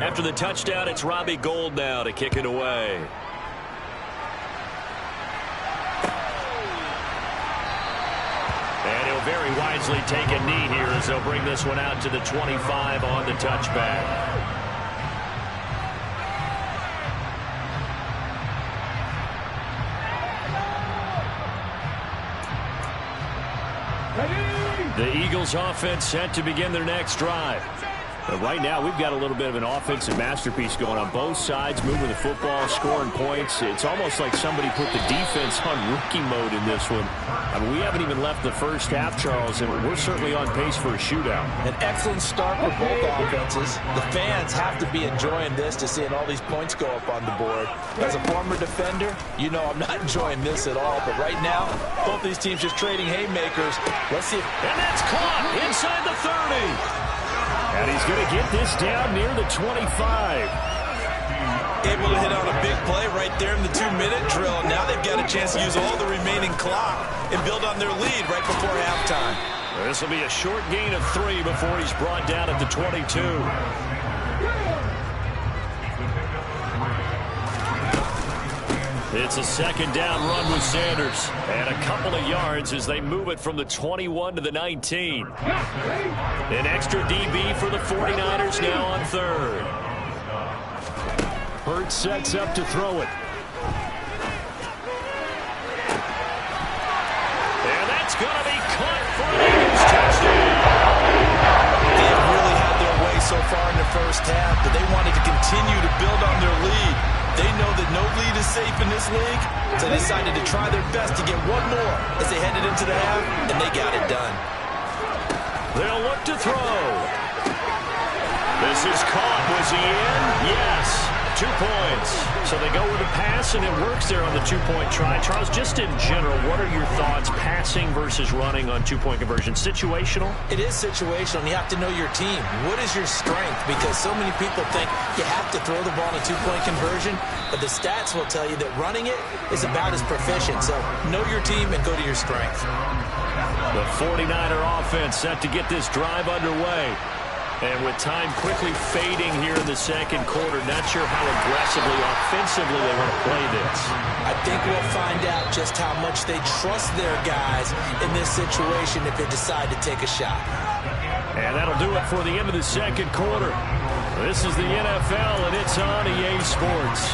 After the touchdown, it's Robbie Gould now to kick it away. And he'll very wisely take a knee here as they'll bring this one out to the 25 on the touchback. The Eagles offense set to begin their next drive. But right now, we've got a little bit of an offensive masterpiece going on both sides, moving the football, scoring points. It's almost like somebody put the defense on rookie mode in this one. I mean, we haven't even left the first half, Charles, and we're certainly on pace for a shootout. An excellent start for both offenses. The fans have to be enjoying this to seeing all these points go up on the board. As a former defender, you know I'm not enjoying this at all. But right now, both these teams just trading haymakers. Let's see. And that's caught inside the 30. And he's going to get this down near the 25. Able to hit on a big play right there in the 2-minute drill. Now they've got a chance to use all the remaining clock and build on their lead right before halftime. This will be a short gain of 3 before he's brought down at the 22. It's a second down run with Sanders. And a couple of yards as they move it from the 21 to the 19. An extra DB for the 49ers now on third. Hurts sets up to throw it. And that's going to be caught for an Eagles touchdown. They've really had their way so far in the first half, but they wanted to continue to build on their lead. They know that no lead is safe in this league, so they decided to try their best to get one more as they headed into the half, and they got it done. They'll look to throw. This is caught. Was he in? Yes. 2 points. So they go with a pass, and it works there on the 2-point try. Charles, just in general, what are your thoughts passing versus running on 2-point conversion? Situational? It is situational, and you have to know your team. What is your strength? Because so many people think you have to throw the ball in a 2-point conversion, but the stats will tell you that running it is about as proficient. So know your team and go to your strength. The 49er offense set to get this drive underway. And with time quickly fading here in the second quarter, not sure how aggressively, offensively they want to play this. I think we'll find out just how much they trust their guys in this situation if they decide to take a shot. And that'll do it for the end of the second quarter. This is the NFL, and it's on EA Sports.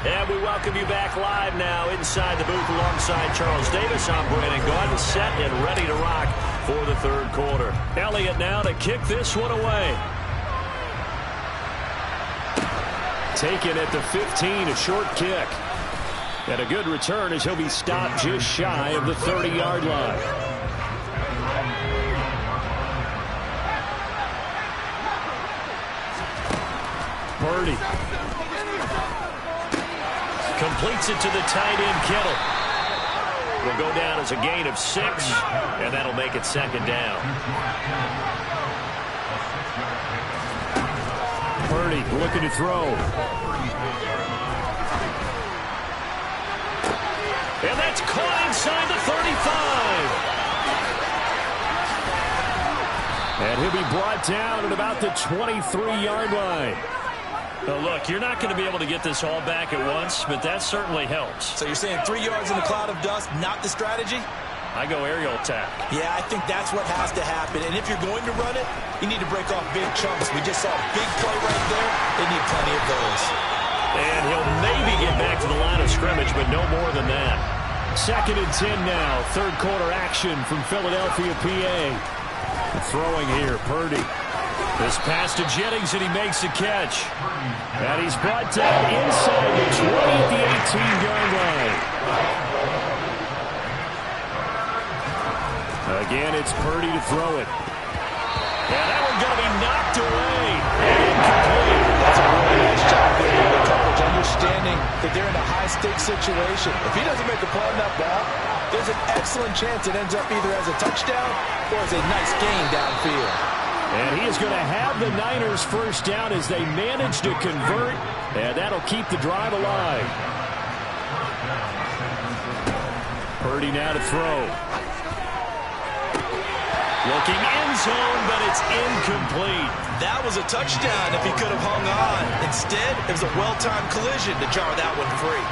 And we welcome you back live now inside the booth alongside Charles Davis. I'm Brandon Gaudin, set and ready to rock for the third quarter. Elliott now to kick this one away. Taken at the 15, a short kick. And a good return as he'll be stopped just shy of the 30-yard line. Purdy. Completes it to the tight end, Kittle. Will go down as a gain of 6, and that'll make it second down. Purdy looking to throw. And that's caught inside the 35. And he'll be brought down at about the 23-yard line. Now look, you're not going to be able to get this all back at once, but that certainly helps. So you're saying 3 yards in a cloud of dust, not the strategy? I go aerial attack. Yeah, I think that's what has to happen. And if you're going to run it, you need to break off big chunks. We just saw a big play right there. They need plenty of those. And he'll maybe get back to the line of scrimmage, but no more than that. 2nd and 10 now. Third quarter action from Philadelphia, PA. Throwing here, Purdy. This pass to Jennings, and he makes the catch. And he's brought down inside the 20 at the 18-yard line. Again, it's Purdy to throw it. And that one's going to be knocked away. And incomplete. That's a really nice job there by the coverage, understanding that they're in a high-stakes situation. If he doesn't make a play on that ball, there's an excellent chance it ends up either as a touchdown or as a nice gain downfield. And he is going to have the Niners first down as they manage to convert, and that'll keep the drive alive. Purdy now to throw. Looking end zone, but it's incomplete. That was a touchdown if he could have hung on. Instead, it was a well-timed collision to jar that one free.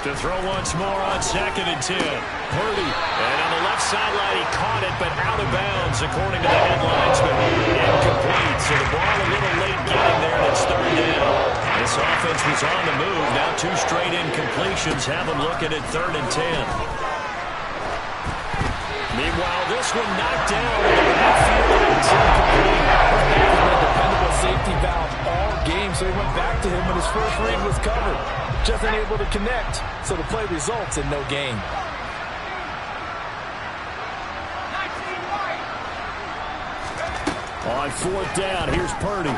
To throw once more on 2nd and 10. Purdy. And on the left sideline, he caught it, but out of bounds, according to the headlines. But incomplete. So the ball a little late getting there, and it's 3rd down. This offense was on the move. Now 2 straight incompletions have them looking at 3rd and 10. Meanwhile, this one knocked down in the backfield, and it's incomplete. He's been a dependable safety valve all game, so he went back to him when his first read was covered. Just unable to connect, so the play results in no gain. On 4th down, here's Purdy.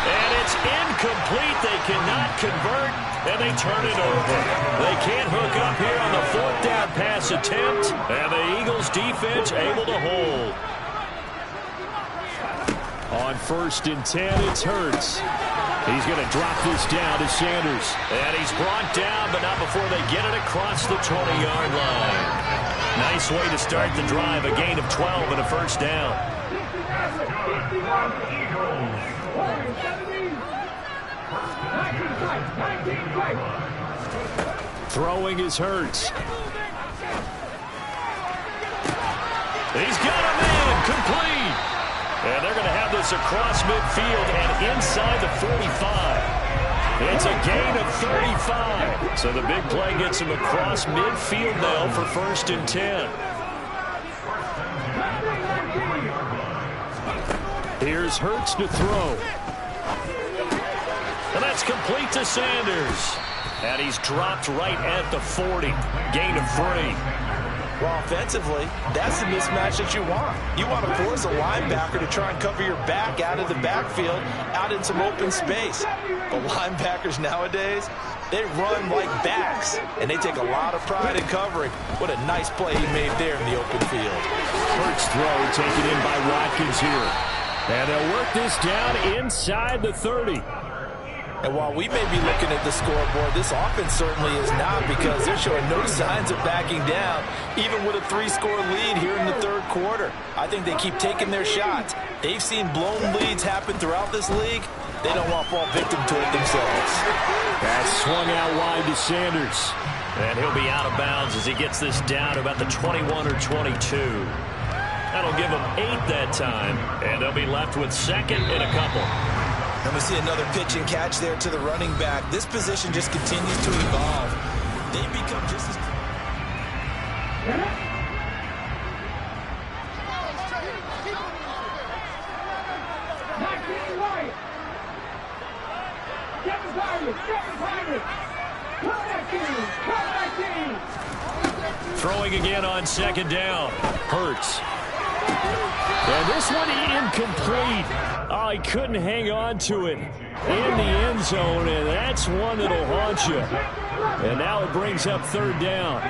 And it's incomplete. They cannot convert, and they turn it over. They can't hook up here on the 4th down pass attempt, and the Eagles defense able to hold. On 1st and 10, it's Hurts. He's going to drop this down to Sanders. And he's brought down, but not before they get it across the 20-yard line. Nice way to start the drive. A gain of 12 and a 1st down. Throwing is Hurts. He's got a man complete. And they're going to have this across midfield and inside the 45. It's a gain of 35. So the big play gets him across midfield now for 1st and 10. Here's Hurts to throw. And that's complete to Sanders. And he's dropped right at the 40. Gain of 3. Well, offensively, that's the mismatch that you want. You want to force a linebacker to try and cover your back out of the backfield, out in some open space. But linebackers nowadays, they run like backs, and they take a lot of pride in covering. What a nice play he made there in the open field. Hurts throw taken in by Watkins here. And they'll work this down inside the 30. And while we may be looking at the scoreboard, this offense certainly is not, because they're showing no signs of backing down, even with a 3-score lead here in the 3rd quarter. I think they keep taking their shots. They've seen blown leads happen throughout this league. They don't want to fall victim to it themselves. That's swung out wide to Sanders. And he'll be out of bounds as he gets this down to about the 21 or 22. That'll give them 8 that time. And they'll be left with 2nd and a couple. And we see another pitch and catch there to the running back. This position just continues to evolve. They become just as... Throwing again on 2nd down. Hurts. And this one incomplete. Oh, he couldn't hang on to it in the end zone, and that's one that'll haunt you. And now it brings up 3rd down.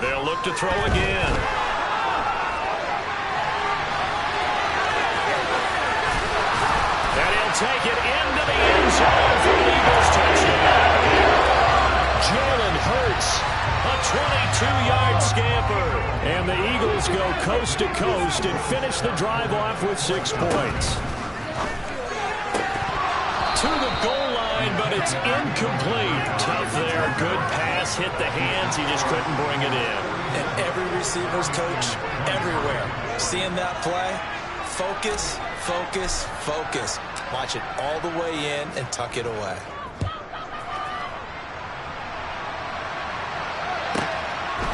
They'll look to throw again. And he'll take it into the end zone for the Eagles touchdown. Jalen Hurts, a 22-yard scamper. And the Eagles go coast to coast and finish the drive off with 6 points. To the goal line, but it's incomplete. Tough there. Good pass. Hit the hands. He just couldn't bring it in. And every receiver's coach everywhere. Seeing that play, focus, focus, focus. Watch it all the way in and tuck it away.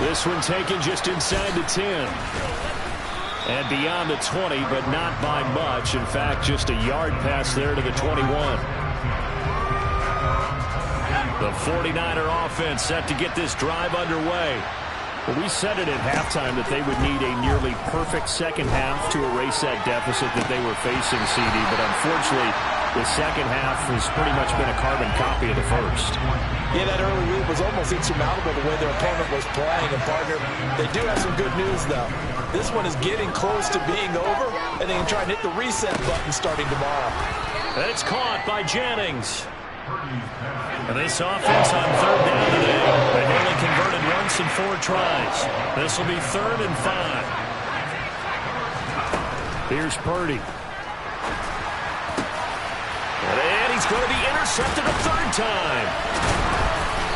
This one taken just inside the 10. And beyond the 20, but not by much. In fact, just a yard pass there to the 21. The 49er offense set to get this drive underway. Well, we said it at halftime that they would need a nearly perfect second half to erase that deficit that they were facing, CD. But unfortunately, the second half has pretty much been a carbon copy of the first. Yeah, that early lead was almost insurmountable the way their opponent was playing. And, partner, they do have some good news, though. This one is getting close to being over, and they can try and hit the reset button starting tomorrow. It's caught by Jennings. And this offense on third down today, they've only converted once in 4 tries. This will be 3rd and 5. Here's Purdy. And he's going to be intercepted a 3rd time.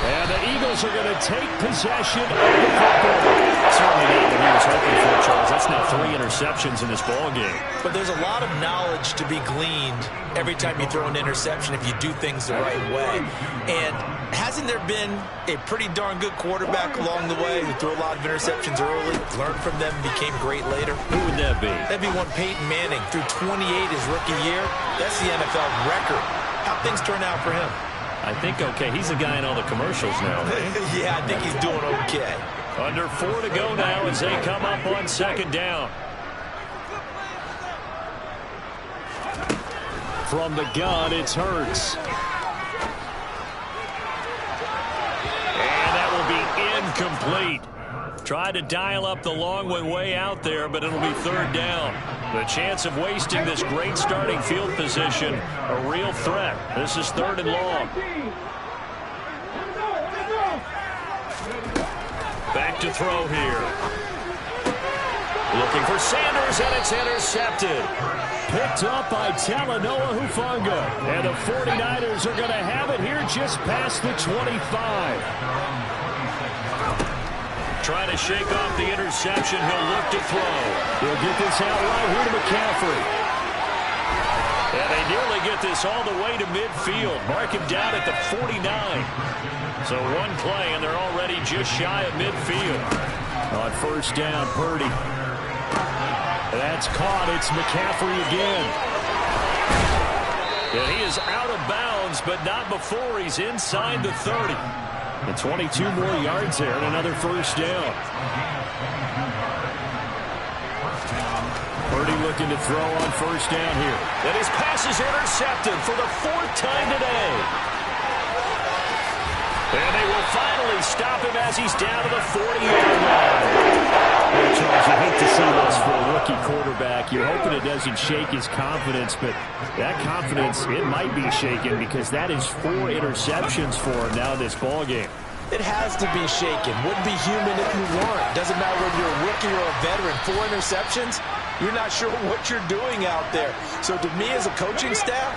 And the Eagles are going to take possession of the football. Certainly not what he was hoping for, Charles. That's now 3 interceptions in this ball game. But there's a lot of knowledge to be gleaned every time you throw an interception if you do things the right way. And hasn't there been a pretty darn good quarterback along the way who threw a lot of interceptions early, learned from them, became great later? Who would that be? That'd be one Peyton Manning threw 28 his rookie year. That's the NFL record. How'd things turn out for him? I think okay. He's the guy in all the commercials now, right? Yeah, I think he's doing okay. Under 4 to go now as they come up on 2nd down. From the gun, it's Hurts. And that will be incomplete. Tried to dial up the long one way out there, but it'll be 3rd down. The chance of wasting this great starting field position, a real threat. This is 3rd and long. Back to throw here. Looking for Sanders, and it's intercepted. Picked up by Talanoa Hufanga. And the 49ers are going to have it here just past the 25. Trying to shake off the interception. He'll look to throw. He'll get this out right here to McCaffrey. And they nearly get this all the way to midfield. Mark him down at the 49. So one play, and they're already just shy of midfield. On 1st down, Purdy. That's caught. It's McCaffrey again. And he is out of bounds, but not before he's inside the 30. And 22 more yards there and another 1st down. Purdy looking to throw on 1st down here. And his pass is intercepted for the 4th time today. And they will finally stop him as he's down to the 40-yard line. Well, Charles, you hate to see this for a rookie quarterback. You're hoping it doesn't shake his confidence, but that confidence, it might be shaken because that is 4 interceptions for him now in this ballgame. It has to be shaken. Wouldn't be human if you weren't. Doesn't matter whether you're a rookie or a veteran. 4 interceptions, you're not sure what you're doing out there. So to me as a coaching staff,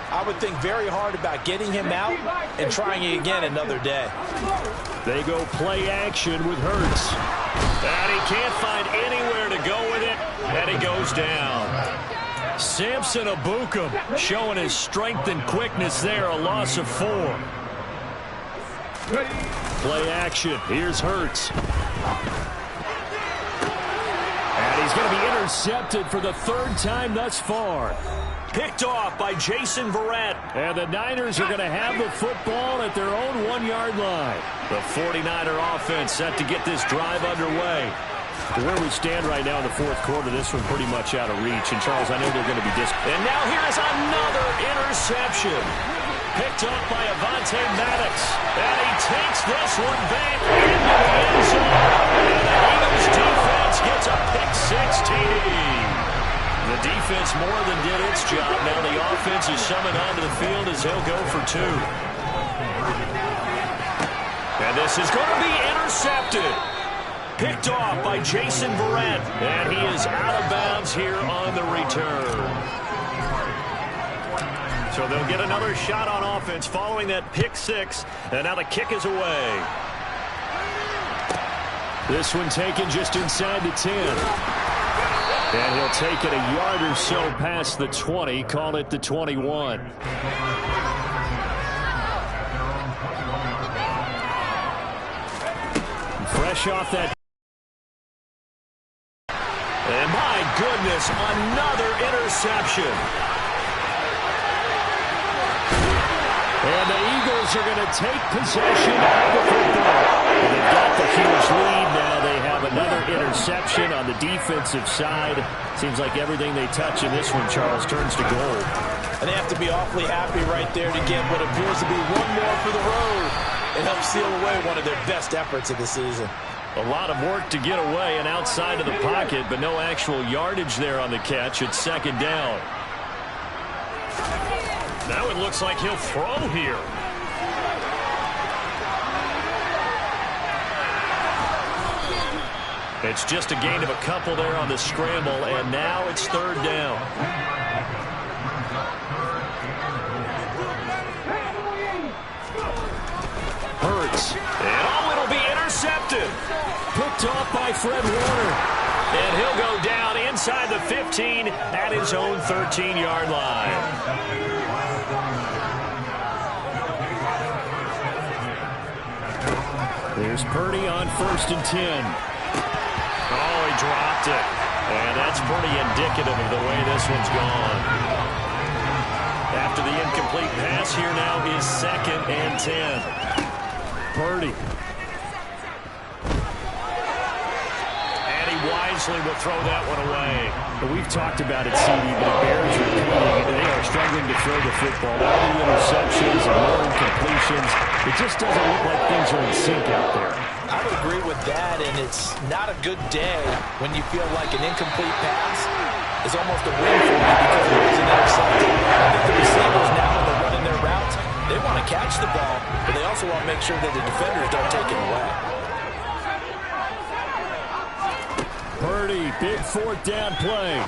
I would think very hard about getting him out and trying it again another day. They go play action with Hurts. And he can't find anywhere to go with it, and he goes down. Samson Abukum showing his strength and quickness there, a loss of 4. Play action. Here's Hurts. And he's going to be intercepted for the 3rd time thus far. Picked off by Jason Verrett. And the Niners are going to have the football at their own 1-yard line. The 49er offense set to get this drive underway. Where we stand right now in the 4th quarter, this one pretty much out of reach. And, Charles, I know they're going to be disappointed. And now here is another interception. Picked up by Avonte Maddox. And he takes this one back into the end zone. And the Eagles defense gets a pick-6 TD. The defense more than did its job. Now the offense is summoned onto the field as they'll go for 2. And this is going to be intercepted. Picked off by Jason Verrett. And he is out of bounds here on the return. So they'll get another shot on offense following that pick-6. And now the kick is away. This one taken just inside the 10. And he'll take it a yard or so past the 20, call it the 21. Fresh off that. And my goodness, another interception. And the Eagles are going to take possession of the football. And they've got the huge lead now. They have another interception on the defensive side. Seems like everything they touch in this one, Charles, turns to gold. And they have to be awfully happy right there to get what appears to be one more for the road and help seal away one of their best efforts of the season. A lot of work to get away and outside of the pocket, but no actual yardage there on the catch. It's 2nd down. Now it looks like he'll throw here. It's just a gain of a couple there on the scramble, and now it's third down. Hurts. And it'll be intercepted. Picked off by Fred Warner. And he'll go down inside the 15 at his own 13-yard line. There's Purdy on 1st and 10. Oh, he dropped it. And that's pretty indicative of the way this one's gone. After the incomplete pass, here now is 2nd and 10. Purdy. And he wisely will throw that one away. But we've talked about it, CD, but it bears repeating. They are struggling to throw the football. All the interceptions and more incompletions. It just doesn't look like things are in sync out there. I would agree with that, and it's not a good day when you feel like an incomplete pass is almost a win for you because it was an interception. I think the receivers now, when they're running their routes, they want to catch the ball, but they also want to make sure that the defenders don't take it away. Purdy, big 4th down play.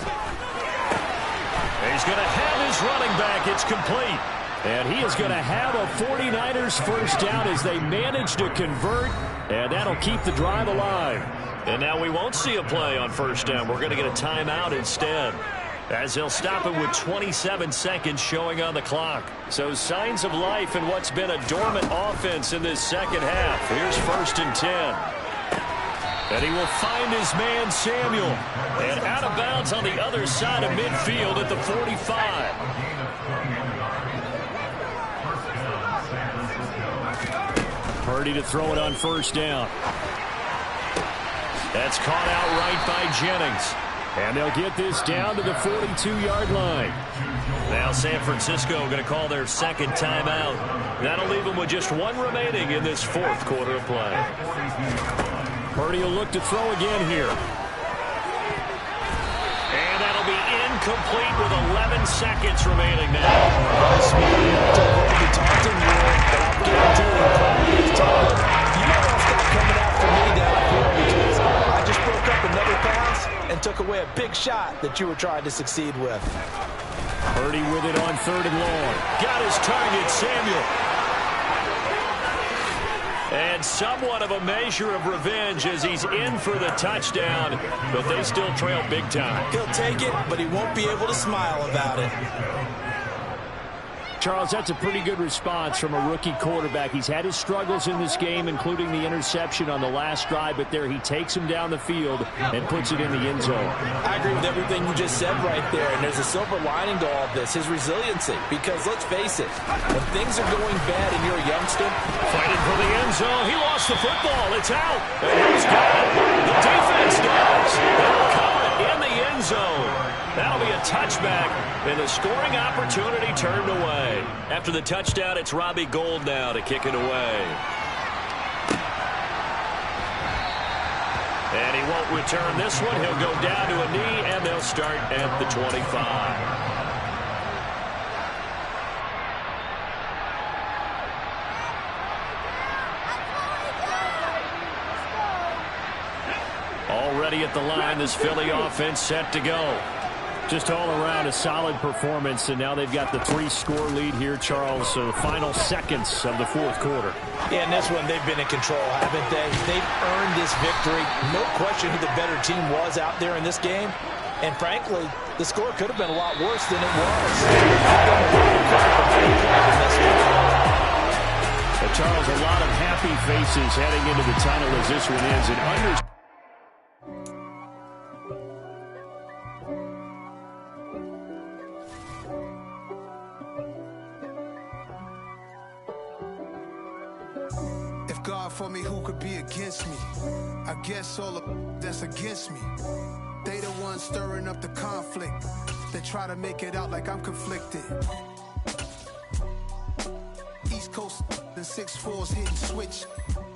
He's going to have his running back. It's complete. And he is going to have a 49ers first down as they manage to convert. And that'll keep the drive alive. And now we won't see a play on 1st down. We're going to get a timeout instead, as they'll stop it with 27 seconds showing on the clock. So signs of life in what's been a dormant offense in this second half. Here's 1st and 10. And he will find his man, Samuel. And out of bounds on the other side of midfield at the 45. Purdy to throw it on 1st down. That's caught out right by Jennings. And they'll get this down to the 42-yard line. Now San Francisco going to call their 2nd timeout. That'll leave them with just one remaining in this 4th quarter of play. Purdy will look to throw again here. And that'll be incomplete with 11 seconds remaining now. You might want to stop coming after me downfield because I just broke up another pass and took away a big shot that you were trying to succeed with. Purdy with it on 3rd and long. Got his target, Samuel. And somewhat of a measure of revenge as he's in for the touchdown, but they still trail big time. He'll take it, but he won't be able to smile about it. Charles, that's a pretty good response from a rookie quarterback. He's had his struggles in this game, including the interception on the last drive, but there he takes him down the field and puts it in the end zone. I agree with everything you just said right there, and there's a silver lining to all of this, his resiliency. Because let's face it, when things are going bad and you're a youngster, fighting for the end zone, he lost the football. It's out. And he's got it. The defense does. They'll cover it in the end zone. That'll be a touchback, and the scoring opportunity turned away. After the touchdown, it's Robbie Gould now to kick it away. And he won't return this one. He'll go down to a knee, and they'll start at the 25. Already at the line, this Philly offense set to go. Just all around a solid performance, and now they've got the 3-score lead here, Charles. So the final seconds of the 4th quarter. Yeah, in this one, they've been in control, haven't they? They've earned this victory. No question who the better team was out there in this game. And frankly, the score could have been a lot worse than it was. Charles, a lot of happy faces heading into the tunnel as this one ends. And God for me, who could be against me? I guess all of that's against me. They the ones stirring up the conflict. They try to make it out like I'm conflicted. East Coast and 6'4's hitting switch.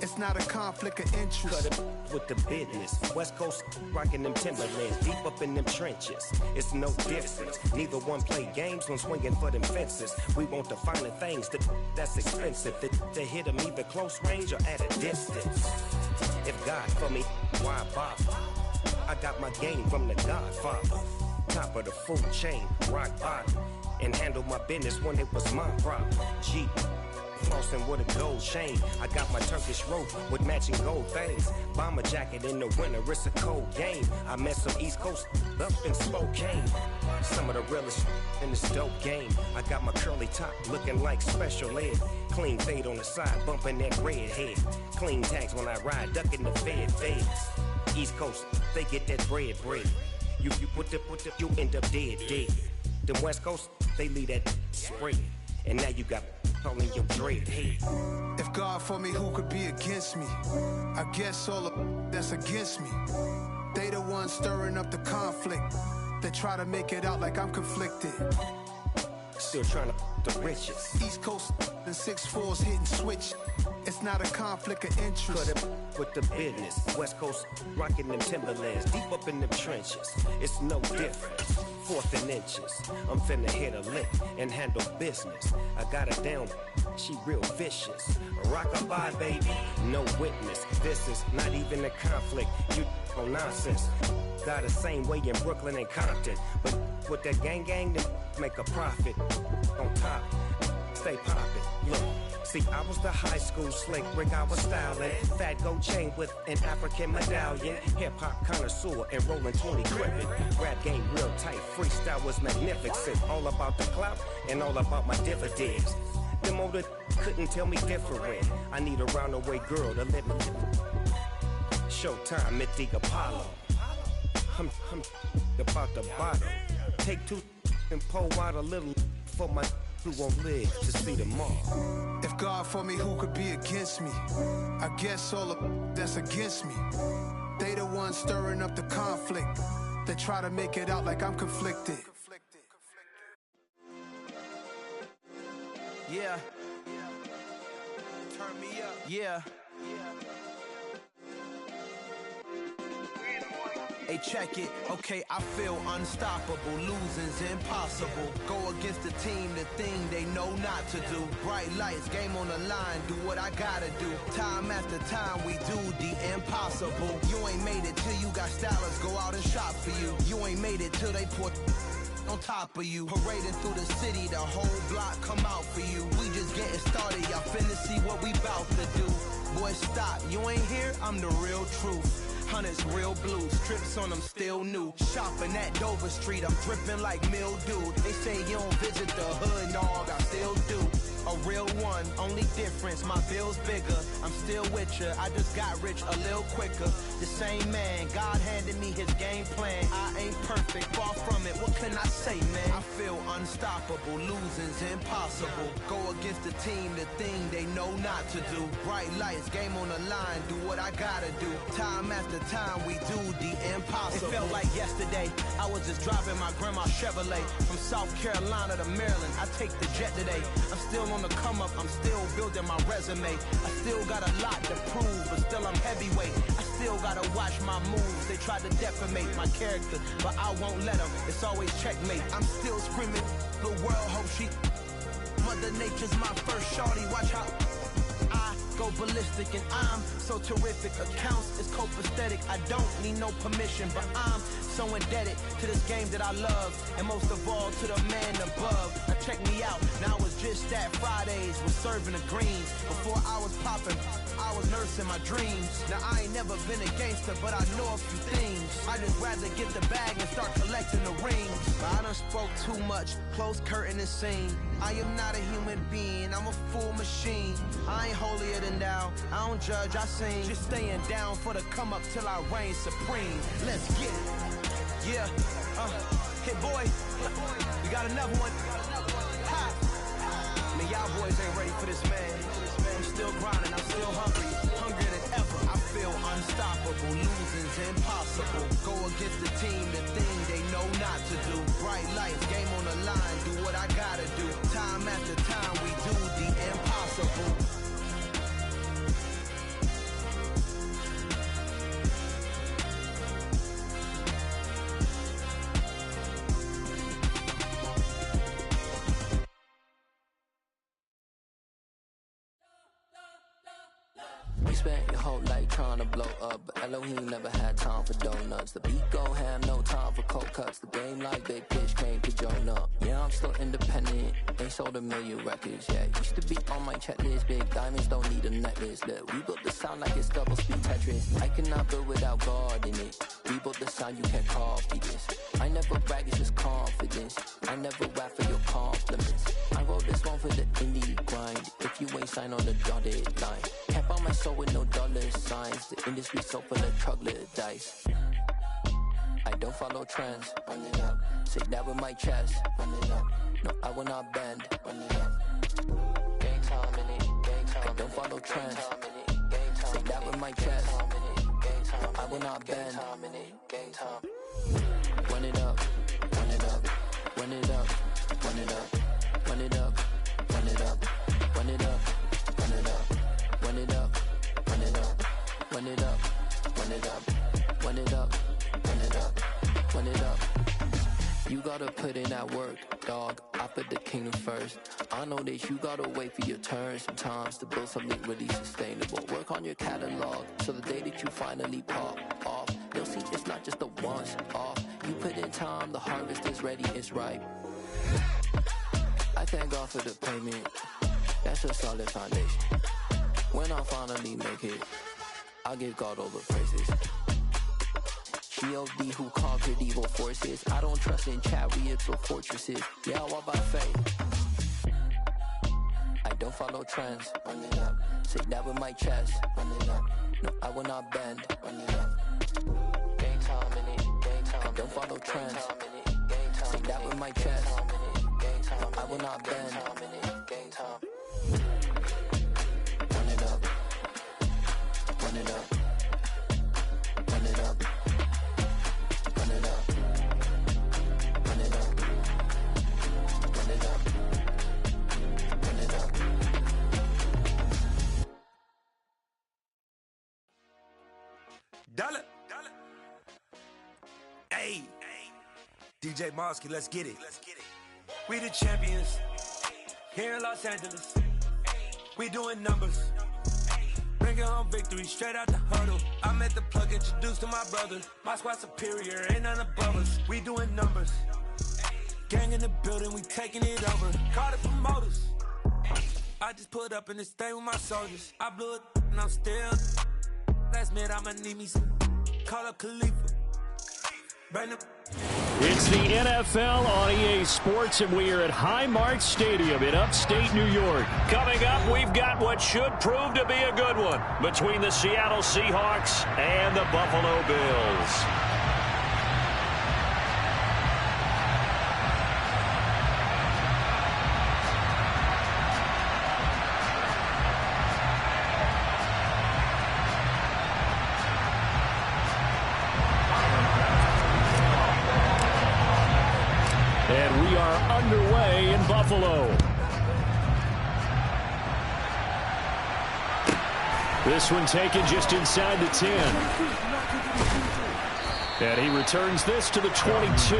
It's not a conflict of interest. Cut it with the business. West Coast rocking them Timberlands, deep up in them trenches. It's no difference. Neither one play games when swinging for them fences. We want the finer things that's expensive. To hit them either close range or at a distance. If God for me, why bother? I got my game from the Godfather. Top of the food chain, rock bottom. And handle my business when it was my problem. G. Flossing with a gold chain. I got my Turkish rope with matching gold things. Bomber jacket in the winter, it's a cold game. I met some East Coast up in Spokane. Some of the realest in this dope game. I got my curly top looking like special ed. Clean fade on the side, bumping that red head. Clean tags when I ride, ducking the feds. East Coast, they get that bread. You you end up dead. The West Coast, they leave that spread. And now you got all in your dread head. If God for me, who could be against me? I guess all of that's against me. They the ones stirring up the conflict. They try to make it out like I'm conflicted. Still trying to the riches. East Coast and 6'4's hitting switch. It's not a conflict of interest. Cut it with the business. West Coast rocking them Timberlands, deep up in them trenches. It's no difference. Fourth and inches. I'm finna hit a lick and handle business. I got her down, she real vicious. Rock-a-bye, baby, no witness. This is not even a conflict. You on nonsense. Got the same way in Brooklyn and Compton. But with that gang, then make a profit. On top, stay poppin'. Look, see, I was the high school slick Rick, I was styling. Fat gold chain with an African medallion. Hip-hop connoisseur and rolling 20 gripping. Rap game real tight, freestyle was magnificent. All about the clout and all about my dividends. Them older couldn't tell me different. I need a roundaway girl to let me Showtime at the Apollo. I'm about the bottom. Take two and pull out a little for my who won't live to see tomorrow. If God for me, who could be against me? I guess all of that's against me. They the ones stirring up the conflict. They try to make it out like I'm conflicted. Yeah. Turn me up. Yeah. Hey, check it. Okay, I feel unstoppable. Losing's impossible. Go against the team, the thing they know not to do. Bright lights, game on the line, do what I gotta do. Time after time, we do the impossible. You ain't made it till you got stylists go out and shop for you. You ain't made it till they put on top of you. Parading through the city, the whole block come out for you. We just getting started, y'all finna see what we bout to do. Boy, stop, you ain't here, I'm the real truth. Hunters, real blue, strips on them still new. Shopping at Dover Street, I'm dripping like mildew. They say you don't visit the hood, dog, I still do. A real one, only difference, my bill's bigger. I'm still with ya, I just got rich a little quicker. The same man, God handed me his game plan. I ain't perfect, far from it, what can I say, man? I feel unstoppable, losing's impossible. Go against the team, the thing they know not to do. Bright lights, game on the line, do what I gotta do. Time after time, we do the impossible. It felt like yesterday, I was just driving my grandma's Chevrolet. From South Carolina to Maryland, I take the jet today. I'm still on the come up, I'm still building my resume. I still got a lot to prove, but still I'm heavyweight. I still gotta watch my moves. They tried to defamate my character, but I won't let them. It's always checkmate. I'm still screaming, the world hope she. Mother Nature's my first shorty. Watch how I go ballistic, and I'm so terrific. Accounts is copacetic. I don't need no permission, but I'm so indebted to this game that I love, and most of all to the man above. Now check me out, now it's just that Fridays was serving the greens. Before I was popping, I was nursing my dreams. Now I ain't never been a gangster, but I know a few things. I just rather get the bag and start collecting the rings. But I done spoke too much, close curtain and scene. I am not a human being, I'm a full machine. I ain't holier than thou, I don't judge, I sing. Just staying down for the come up till I reign supreme. Let's get it. Yeah, hit boy, we got another one. Ha! Man, y'all boys ain't ready for this, man. I'm still grinding, I'm still hungry, hungrier than ever. I feel unstoppable, losing's impossible. Go against the team, the thing they know not to do. Bright lights, game on the line, do what I gotta do. Time after time, we do the impossible. You spent your whole life trying to blow up, but Elohim never had time for donuts. The beat go ham, no time for cold cuts. The game like big bitch came to join up. Yeah, I'm still independent, ain't sold a million records yet. Used to be on my checklist, big diamonds don't need a necklace. Look, we built the sound like it's double speed Tetris. I cannot build without God in it. We built the sound, you can't copy this. I never brag, it's just confidence. I never rap for your compliments. I wrote this one for the indie grind. If you ain't signed on the dotted line, can't buy my soul with no dollar signs. The industry so full of troglodytes. I don't follow trends. Run it up. Say that with my chest. Run it up. No, I will not bend. Run it up. Gang time in it. Gang time. I don't follow trends. Say that with my chest. No, I will not bend. Gang time. Run it up. Run it up. Run it up. Run it up. Run it up. Run it up. Run it up. Run it up. Run it up. Run it up. Run it up. Run it up. Run it up. Run it up. Run it up. You gotta put in that work, dog. I put the kingdom first. I know that you gotta wait for your turn sometimes to build something really sustainable. Work on your catalog, so the day that you finally pop off, you'll see it's not just a once off. You put in time, the harvest is ready, it's ripe. I thank God for the payment. That's a solid foundation. When I finally make it, I'll give God all the praises. G.O.D. who conquered evil forces. I don't trust in chariots or fortresses. Yeah, I walk by faith. I don't follow trends. Run it up. Say that with my chest. Run it up. No, I will not bend. Run it up. Gang time in it. Gang time. I don't follow trends. Say that with my chest. No, I will not bend. Gang time. Run it up. Run it up. Run it up. Run it up. Run it up. Run it up. Run it up. Dollar. Hey. DJ Mosky, let's get it. We the champions here in Los Angeles. We doing numbers. Bringing home victory straight out the huddle. I'm at the plug, introduced to my brother. My squad superior, ain't none above us. We doing numbers. Gang in the building, we taking it over. Call the promoters. I just put up in this thing with my soldiers. I blew it and I'm still. Last minute I'ma need me some. Call up Khalifa. Brandon. It's the NFL on EA Sports, and we are at Highmark Stadium in upstate New York. Coming up, we've got what should prove to be a good one between the Seattle Seahawks and the Buffalo Bills. And we are underway in Buffalo. This one taken just inside the 10. And he returns this to the 22.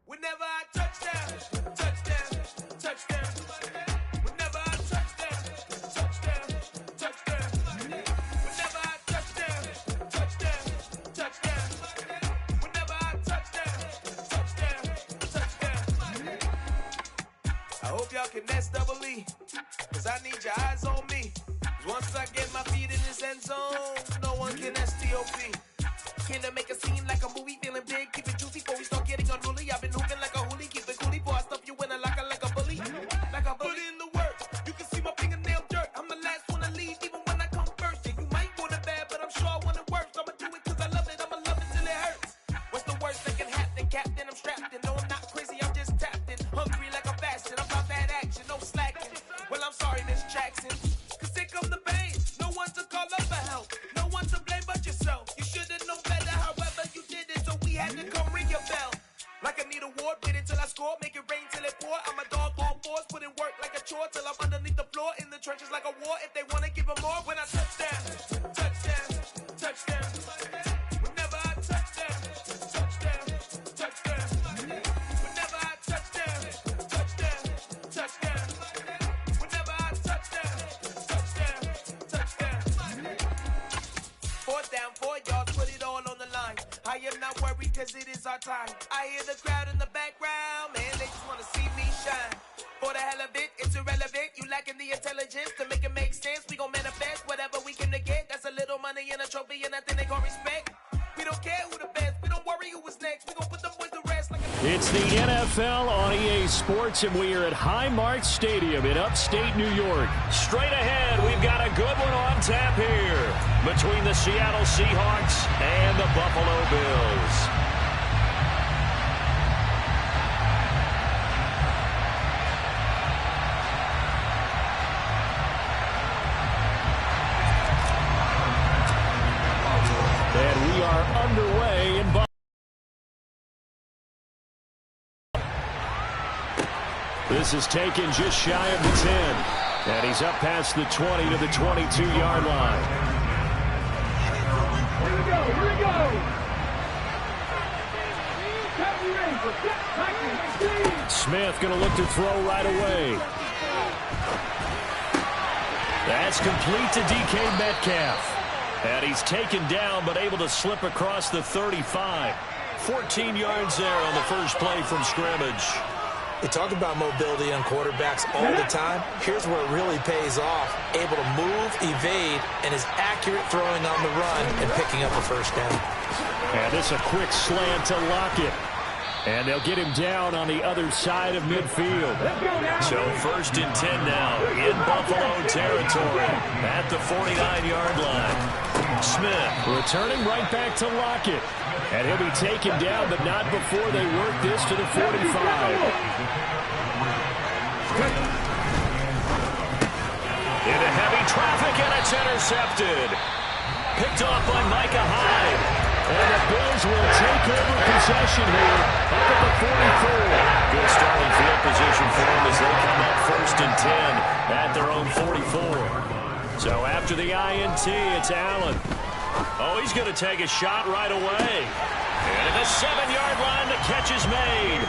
Whenever I touchdown, touchdown, touchdown. Whenever I touchdown, touchdown, touchdown. Whenever I touchdown, touchdown, touchdown. Whenever I touchdown, touchdown, touchdown. I hope y'all can nest double E, cause I need your eyes on me. Once I get my feet in this end zone, no one can STOP. Can I make a scene like a movie, feeling big, keep it juicy before we start getting unruly. I've been hooping like a hoolie, keep it coolie before I stuff you in a locker like a bully. Like a bully. Put in the work, you can see my fingernail dirt. I'm the last one to leave, even when I come first. Yeah, you might want it bad, but I'm sure I want it worse. I'ma do it cause I love it, I'ma love it till it hurts. What's the worst that can happen, Captain? I'm strapped in. a bell. Like I need a award, wait until I score, make it rain till it pour. I'm a dog on force, put in work like a chore till I'm underneath the floor, in the trenches like a war. If they wanna give them more, when I touch down, touchdown, touchdown. Whenever I touch down, touchdown, touchdown. Whenever I touch down, touchdown, touchdown. Whenever I touch down, touchdown, touchdown. 4th down, 4 yards, put it all on the line. I am not worried cause it is our time. I hear the crowd in the background, man, they just wanna see me shine. For the hell of it, it's irrelevant. You lacking the intelligence to make it make sense. We gon' manifest whatever we came to get. That's a little money and a trophy and nothing they call respect. We don't care who the best, we don't worry who was next. We gon' put them boys to rest like a... It's the NFL on EA Sports, and we are at Highmark Stadium in upstate New York. Straight ahead, we've got a good one on tap here between the Seattle Seahawks and the Buffalo Bills. And we are underway in Buffalo. This is taken just shy of the 10. And he's up past the 20 to the 22-yard line. Here we go. Smith going to look to throw right away. That's complete to DK Metcalf. And he's taken down, but able to slip across the 35. 14 yards there on the first play from scrimmage. You talk about mobility on quarterbacks all the time. Here's where it really pays off. Able to move, evade, and is accurate throwing on the run and picking up a first down. And this a quick slant to Lockett. And they'll get him down on the other side of midfield. So 1st and 10 now in Buffalo territory at the 49-yard line. Smith returning right back to Lockett. And he'll be taken down, but not before they work this to the 45. Into heavy traffic, and it's intercepted. Picked off by Micah Hyde. And the Bills will take over possession here up at the 44. Good starting field position for them as they come up 1st and 10 at their own 44. So after the INT, it's Allen. Oh, he's going to take a shot right away. And at the 7-yard line, the catch is made.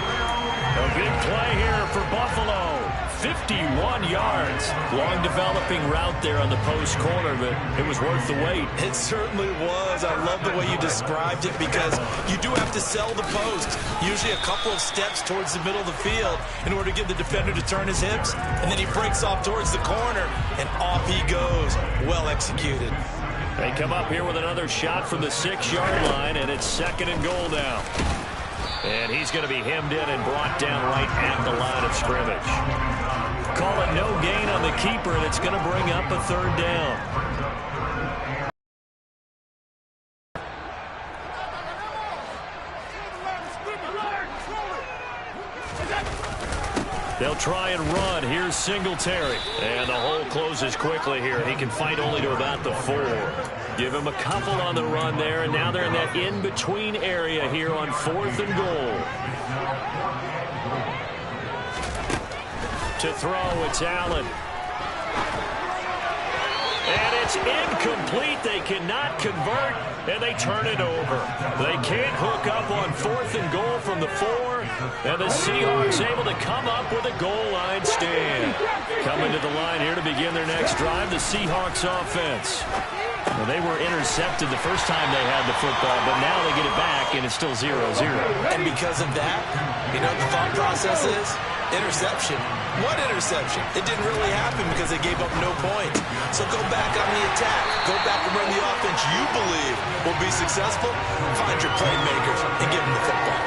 A big play here for Buffalo. 51 yards. Long developing route there on the post corner, but it was worth the wait. It certainly was. I love the way you described it because you do have to sell the post. Usually a couple of steps towards the middle of the field in order to get the defender to turn his hips. And then he breaks off towards the corner, and off he goes. Well executed. They come up here with another shot from the 6-yard line, and it's 2nd and goal now. And he's going to be hemmed in and brought down right at the line of scrimmage. Call it no gain on the keeper, and it's going to bring up a 3rd down. They'll try and run. Here's Singletary. And the hole closes quickly here. He can fight only to about the 4. Give him a couple on the run there, and now they're in that in-between area here on 4th and goal. To throw, it's Allen. And it's incomplete. They cannot convert, and they turn it over. They can't hook up on 4th and goal from the 4, and the Seahawks able to come up with a goal line stand. Coming to the line here to begin their next drive, the Seahawks offense. Well, they were intercepted the first time they had the football, but now they get it back, and it's still 0-0. And because of that, you know what the thought process is? Interception. What interception? It didn't really happen because they gave up no points. So go back on the attack. Go back and run the offense you believe will be successful. Find your playmakers and give them the football.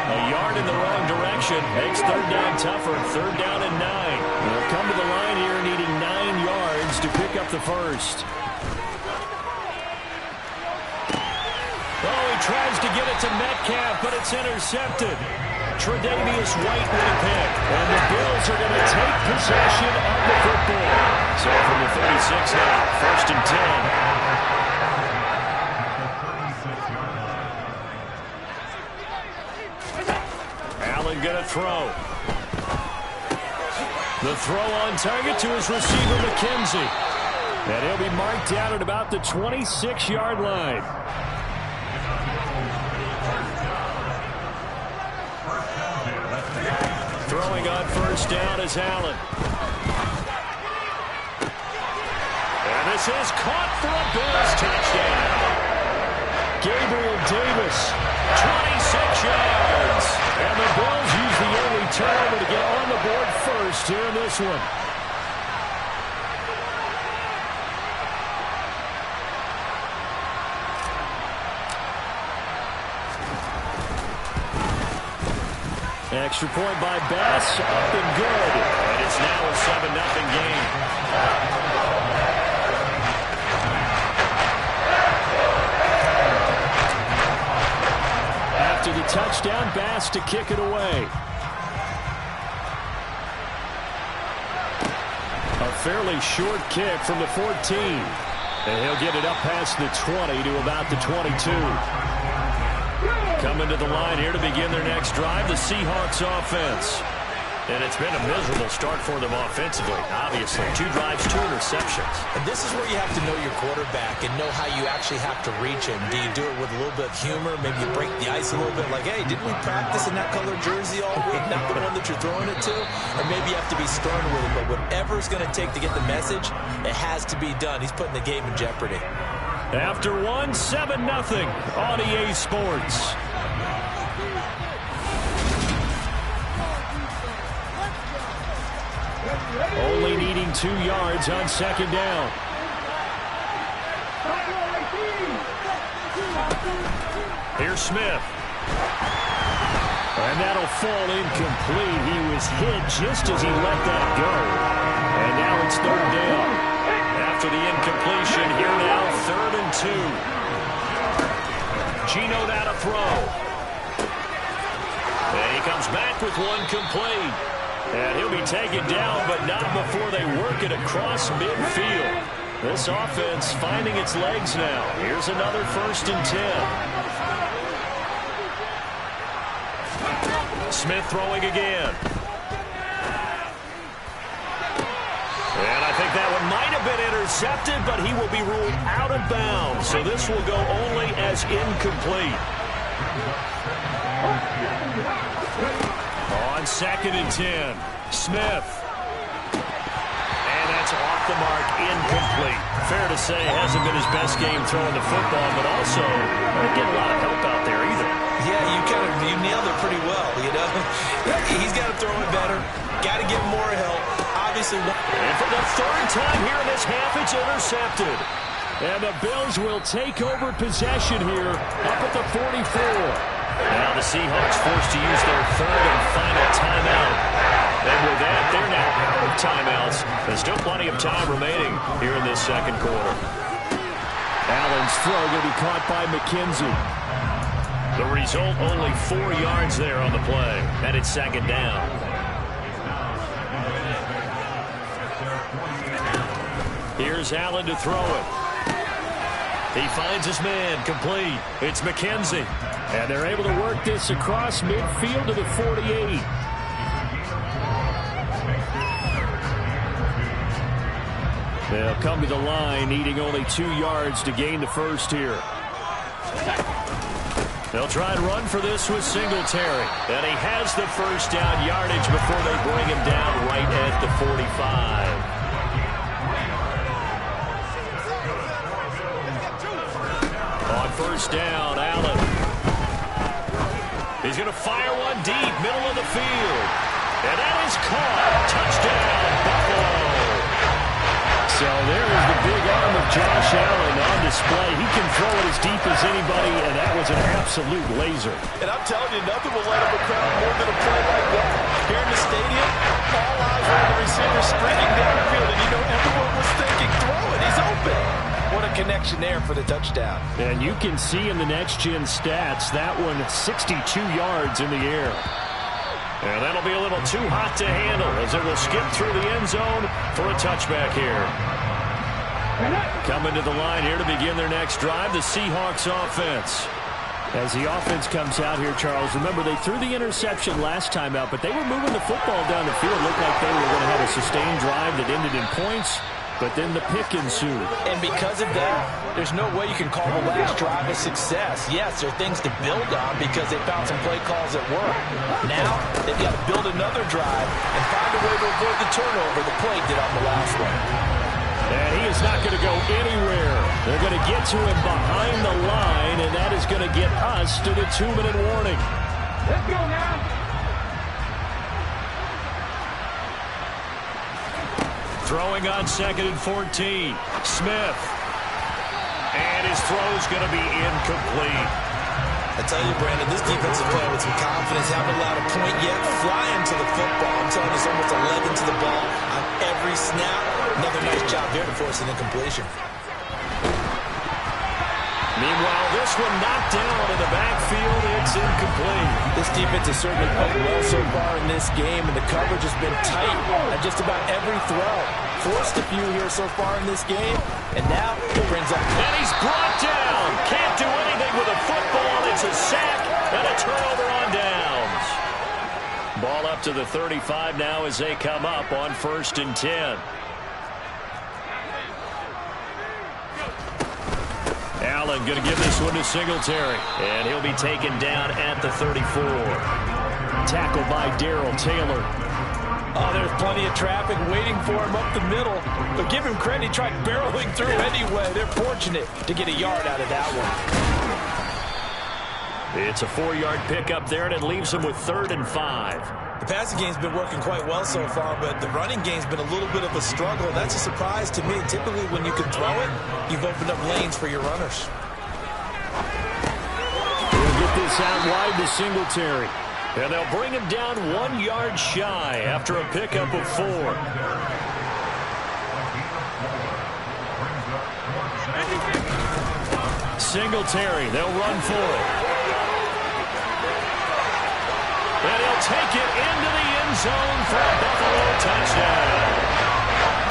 A yard in the wrong direction makes 3rd down tougher. 3rd down and 9. They'll come to the line here needing 9 yards to pick up the first. Oh, he tries to get it to Metcalf, but it's intercepted. Tre'Davious White with a pick. And the Bills are going to take possession of the football. So from the 36 now, 1st and 10. Allen going to throw. The throw on target to his receiver, McKenzie. And he'll be marked down at about the 26-yard line. Throwing on first down is Allen. And this is caught for a Bills touchdown. Gabriel Davis, 26 yards. And the Bills use the early turnover to get on the board first here in this one. Extra point by Bass, up and good. And it's now a 7-0 game. After the touchdown, Bass to kick it away. A fairly short kick from the 14. And he'll get it up past the 20 to about the 22. Coming to the line here to begin their next drive, the Seahawks offense. And it's been a miserable start for them offensively, obviously. 2 drives, 2 interceptions. And this is where you have to know your quarterback and know how you actually have to reach him. Do you do it with a little bit of humor? Maybe you break the ice a little bit, like, hey, didn't we practice in that color jersey all week? Not the one that you're throwing it to? Or maybe you have to be stern with him. But whatever it's going to take to get the message, it has to be done. He's putting the game in jeopardy. After 7-0 on EA Sports. Only needing 2 yards on second down. Here's Smith. And that'll fall incomplete. He was hit just as he let that go. And now it's 3rd down. After the incompletion, here now, 3rd and 2. Gino now to throw. And he comes back with one complete. And he'll be taken down, but not before they work it across midfield. This offense finding its legs now. Here's another 1st and 10. Smith throwing again. And I think that one might have been intercepted, but he will be ruled out of bounds. So this will go only as incomplete. On 2nd and 10, Smith. And that's off the mark, incomplete. Fair to say, hasn't been his best game throwing the football, but also not getting a lot of help out there either. Yeah, you nailed it pretty well, you know. He's got to throw it better. Got to get more help. Obviously. And for the 3rd time here in this half, it's intercepted. And the Bills will take over possession here up at the 44. Now the Seahawks forced to use their 3rd and final timeout. And with that, they're now out of timeouts. There's still plenty of time remaining here in this 2nd quarter. Allen's throw going to be caught by McKenzie. The result, only 4 yards there on the play. And it's 2nd down. Here's Allen to throw it. He finds his man, complete. It's McKenzie. And they're able to work this across midfield to the 48. They'll come to the line, needing only 2 yards to gain the 1st here. They'll try and run for this with Singletary. And he has the 1st down yardage before they bring him down right at the 45. On 1st down, Allen. He's going to fire one deep, middle of the field. And that is caught. Touchdown, Buffalo. So there is the big arm of Josh Allen on display. He can throw it as deep as anybody, and that was an absolute laser. And I'm telling you, nothing will light up a crowd more than a play like that. Here in the stadium, all eyes were on the receiver streaking down the field, and you know everyone was thinking, throw it, he's open. What a connection there for the touchdown. And you can see in the next-gen stats, that one 62 yards in the air. And that'll be a little too hot to handle as it will skip through the end zone for a touchback here. Coming to the line here to begin their next drive, the Seahawks offense. As the offense comes out here, Charles, remember they threw the interception last time out, but they were moving the football down the field. It looked like they were going to have a sustained drive that ended in points, but then the pick ensued. And because of that, there's no way you can call the last drive a success. Yes, there are things to build on because they found some play calls that work. Now, they've got to build another drive and find a way to avoid the turnover the play did on the last one. And he is not going to go anywhere. They're going to get to him behind the line, and that is going to get us to the 2-minute warning. Let's go now. Throwing on 2nd and 14. Smith. And his throw is going to be incomplete. I tell you, Brandon, this defense is playing with some confidence. Haven't allowed a point yet. Flying to the football. I'm telling you, it's almost 11 to the ball on every snap. Another nice job there to force an incompletion. Meanwhile, this one knocked down in the backfield. It's incomplete. This defense has certainly played well so far in this game, and the coverage has been tight at just about every throw. Forced a few here so far in this game, and now it brings up... And he's brought down. Can't do anything with a football. It's a sack and a turnover on downs. Ball up to the 35 now as they come up on 1st and 10. Allen going to give this one to Singletary. And he'll be taken down at the 34. Tackled by Darrell Taylor. Oh, there's plenty of traffic waiting for him up the middle. But give him credit, he tried barreling through anyway. They're fortunate to get a yard out of that one. It's a 4-yard pickup there, and it leaves him with 3rd and 5. The passing game's been working quite well so far, but the running game's been a little bit of a struggle. That's a surprise to me. Typically, when you can throw it, you've opened up lanes for your runners. He'll get this out wide to Singletary. And they'll bring him down 1 yard shy after a pickup of 4. Singletary, they'll run for it. And he'll take it into the end zone for a Buffalo touchdown.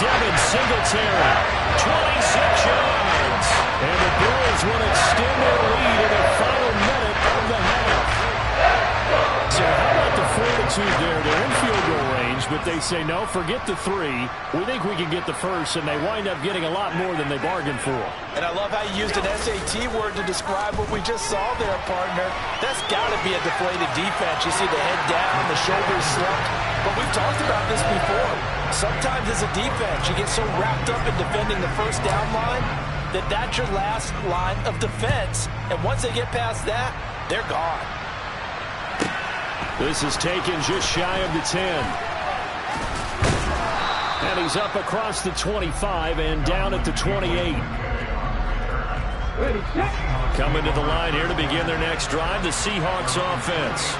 Devin Singletary, 26 yards. And the Bills will extend their lead in the final minute of the half. So how about the fortitude there? They're in field goal range, but they say, no, forget the 3. We think we can get the first, and they wind up getting a lot more than they bargained for. And I love how you used an SAT word to describe what we just saw there, partner. That's got to be a deflated defense. You see the head down, the shoulders slumped. But we've talked about this before. Sometimes as a defense, you get so wrapped up in defending the first down line that that's your last line of defense. And once they get past that, they're gone. This is taken just shy of the 10. And he's up across the 25 and down at the 28. Coming to the line here to begin their next drive, the Seahawks offense.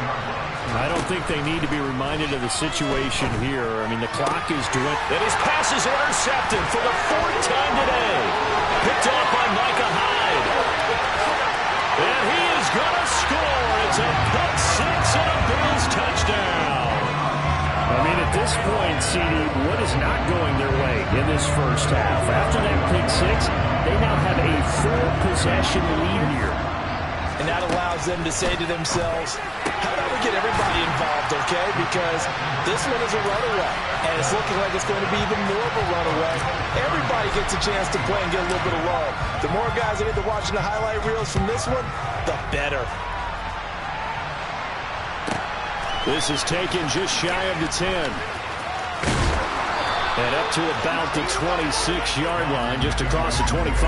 I don't think they need to be reminded of the situation here. I mean, the clock is dwindling. And his pass is intercepted for the 4th time today. Picked off by Micah Hyde. And he is going to score. It's a pick 6 and a Bills touchdown. I mean, at this point, CD, what is not going their way in this first half? After that pick 6, they now have a 4-possession lead here. And that allows them to say to themselves, how about we get everybody involved, okay? Because this one is a runaway, and it's looking like it's going to be even more of a runaway. Everybody gets a chance to play and get a little bit of love. The more guys that get to watching the highlight reels from this one, the better. This is taken just shy of the 10. And up to about the 26-yard line, just across the 25.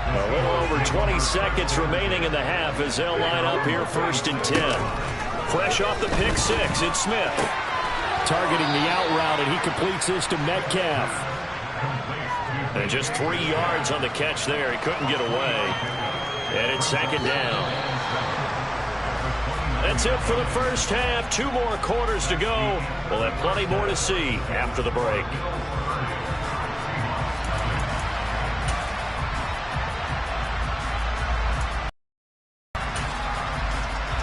A little over 20 seconds remaining in the half as they'll line up here 1st and 10. Fresh off the pick 6, it's Smith. Targeting the out route, and he completes this to Metcalf. And just 3 yards on the catch there. He couldn't get away. And it's 2nd down. That's it for the first half. 2 more quarters to go. We'll have plenty more to see after the break.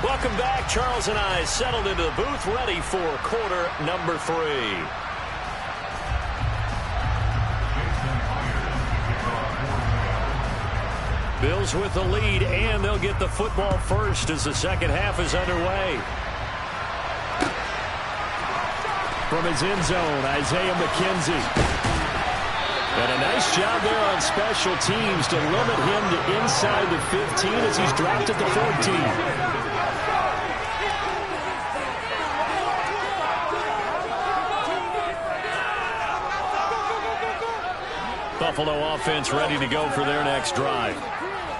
Welcome back. Charles and I settled into the booth, ready for quarter number 3. Bills with the lead, and they'll get the football first as the second half is underway. From his end zone, Isaiah McKenzie. And a nice job there on special teams to limit him to inside the 15 as he's dropped at the 14. Buffalo offense ready to go for their next drive.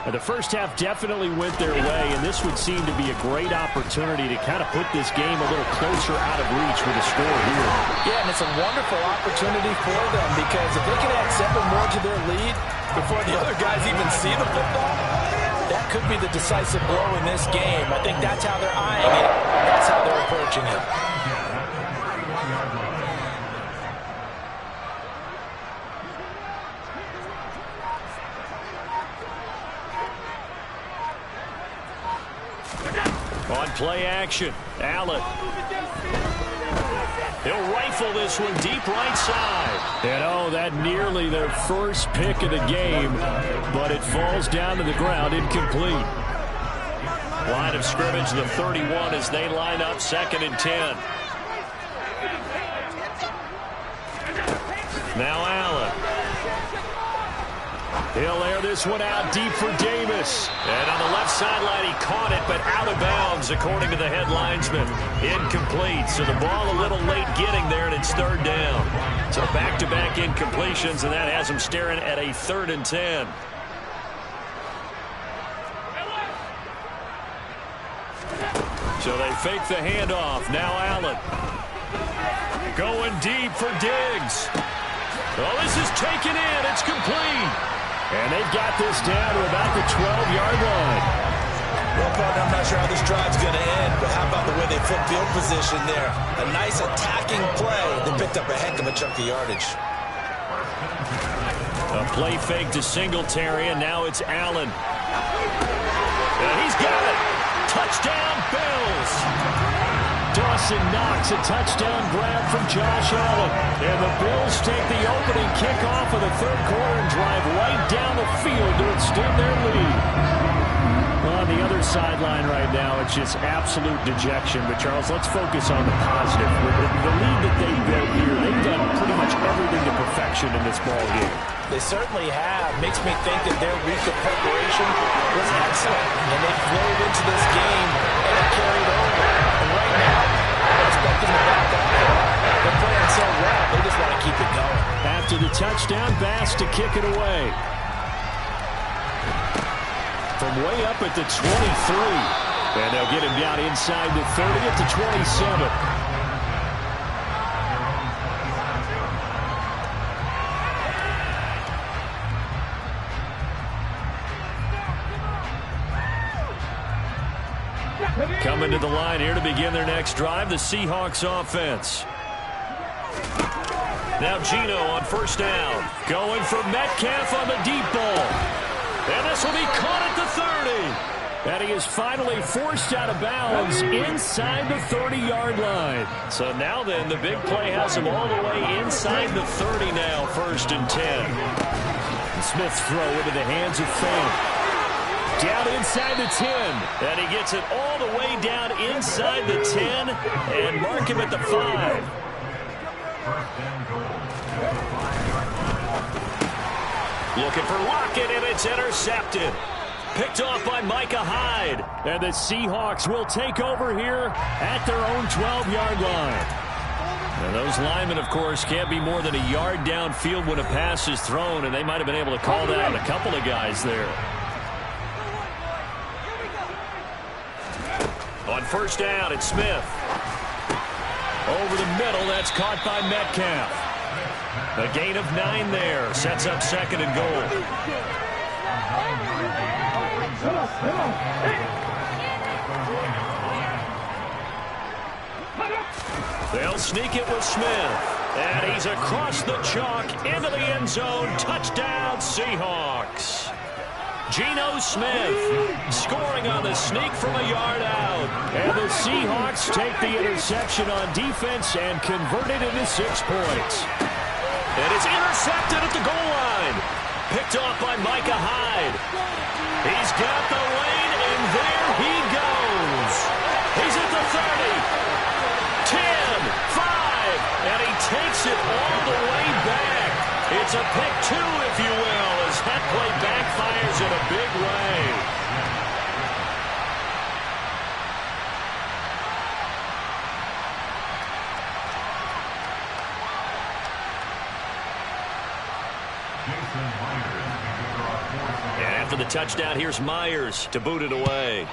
And the first half definitely went their way, and this would seem to be a great opportunity to kind of put this game a little closer out of reach with a score here. Yeah, and it's a wonderful opportunity for them because if they can add 7 more to their lead before the other guys even see the football, that could be the decisive blow in this game. I think that's how they're eyeing it. That's how they're approaching it. On play action, Allen. He'll rifle this one deep right side. And oh, that nearly their first pick of the game, but it falls down to the ground, incomplete. Line of scrimmage, the 31 as they line up, 2nd and 10. Now Allen. He'll air this one out deep for Davis. And on the left sideline, he caught it, but out of bounds, according to the head linesman. Incomplete. So the ball a little late getting there, and it's 3rd down. So back-to-back incompletions, and that has him staring at a 3rd and 10. So they fake the handoff. Now Allen. Going deep for Diggs. Well, this is taken in. It's complete. And they've got this down to about the 12-yard line. Well, partner, I'm not sure how this drive's going to end, but how about the way they flip field position there? A nice attacking play. They picked up a heck of a chunk of yardage. A play fake to Singletary, and now it's Allen. And he's got it. Touchdown, Bills. Dawson Knox, a touchdown grab from Josh Allen. And the Bills take the opening kickoff of the 3rd quarter and drive right down the field to extend their lead. On the other sideline right now, it's just absolute dejection. But, Charles, let's focus on the positive. With the lead that they built here, they've done pretty much everything to perfection in this ball game. They certainly have. Makes me think that their week of preparation was excellent. And they flowed into this game and it carried over. And right now, I expect them to back up. They're playing so well, they just want to keep it going. After the touchdown, Bass to kick it away. From way up at the 23. And they'll get him down inside the 30 at the 27. Coming to the line here to begin their next drive, the Seahawks offense. Now Geno on 1st down. Going for Metcalf on the deep ball. And this will be caught at the 30. And he is finally forced out of bounds inside the 30-yard line. So now then, the big play has him all the way inside the 30 now, 1st and 10. And Smith's throw into the hands of Fant. Down inside the 10. And he gets it all the way down inside the 10 and mark him at the 5. Looking for Lockett, and it's intercepted. Picked off by Micah Hyde. And the Seahawks will take over here at their own 12-yard line. And those linemen, of course, can't be more than a yard downfield when a pass is thrown, and they might have been able to call that on a couple of guys there. On 1st down, it's Smith. Over the middle, that's caught by Metcalf. A gain of 9 there. Sets up 2nd and goal. They'll sneak it with Smith. And he's across the chalk into the end zone. Touchdown, Seahawks. Geno Smith scoring on the sneak from a yard out. And the Seahawks take the interception on defense and convert it into 6 points. And it's intercepted at the goal line. picked off by Micah Hyde. He's got the lane, and there he goes. He's at the 30, 10, 5, and he takes it all the way back. It's a pick two, if you will, as that play backfires in a big way. And after the touchdown, here's Myers to boot it away.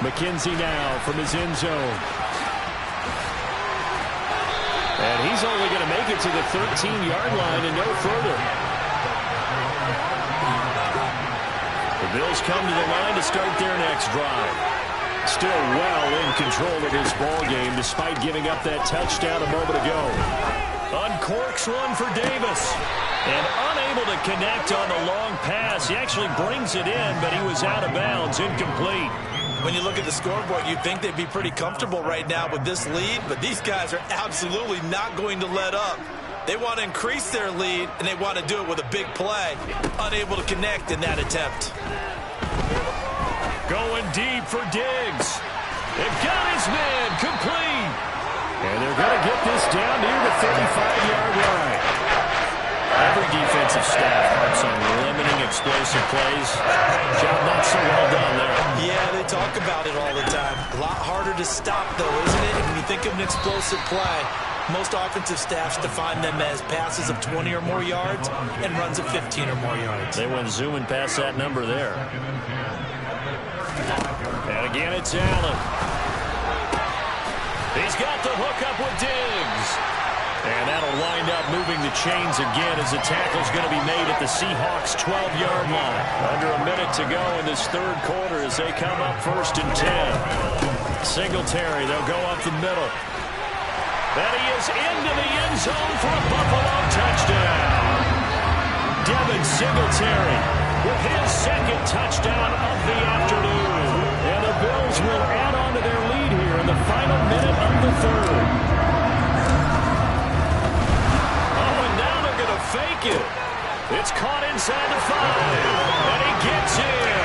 McKenzie now from his end zone. And he's only going to make it to the 13-yard line and no further. The Bills come to the line to start their next drive. Still well in control of his ball game despite giving up that touchdown a moment ago. Uncorks one for Davis. And unable to connect on the long pass. He actually brings it in, but he was out of bounds, incomplete. When you look at the scoreboard, you'd think they'd be pretty comfortable right now with this lead, but these guys are absolutely not going to let up. They want to increase their lead, and they want to do it with a big play. Unable to connect in that attempt. Going deep for Diggs. They've got his man complete. And they're going to get this down near the 35-yard line. Every defensive staff harps on limiting explosive plays. Job not so well done there. Yeah, they talk about it all the time. A lot harder to stop, though, isn't it? When you think of an explosive play, most offensive staffs define them as passes of 20 or more yards and runs of 15 or more yards. They went zooming past that number there. And again, it's Allen. He's got the hook up with Diggs. And that'll wind up moving the chains again as the tackle's going to be made at the Seahawks' 12-yard line. Under a minute to go in this third quarter as they come up 1st and 10. Singletary, they'll go up the middle. And he is into the end zone for a Buffalo touchdown. Devin Singletary with his second touchdown of the afternoon. And the Bills will add on to their lead here in the final minute of the third. Oh, and now they're going to fake it. It's caught inside the 5, and he gets in.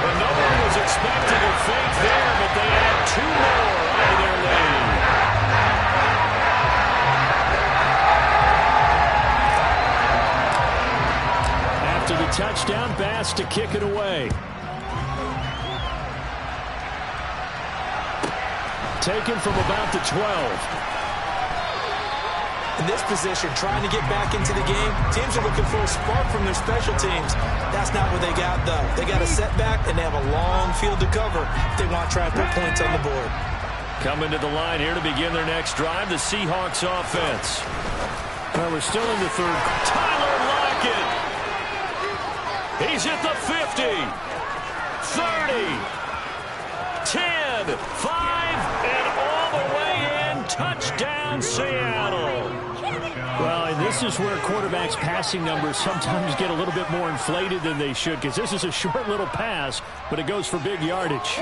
And no one was expecting a fake there, but they add 2 more out of their lead. After the touchdown, Bass to kick it away. Taken from about the 12. In this position, trying to get back into the game, teams are looking for a spark from their special teams. That's not what they got, though. They got a setback, and they have a long field to cover if they want to try and put points on the board. Coming to the line here to begin their next drive, the Seahawks offense. Well, we're still in the third. Tyler Lockett. He's at the 50, 30, 10, 5, and all the way in. Touchdown, Seattle. Well, and this is where quarterbacks' passing numbers sometimes get a little bit more inflated than they should, because this is a short little pass, but it goes for big yardage.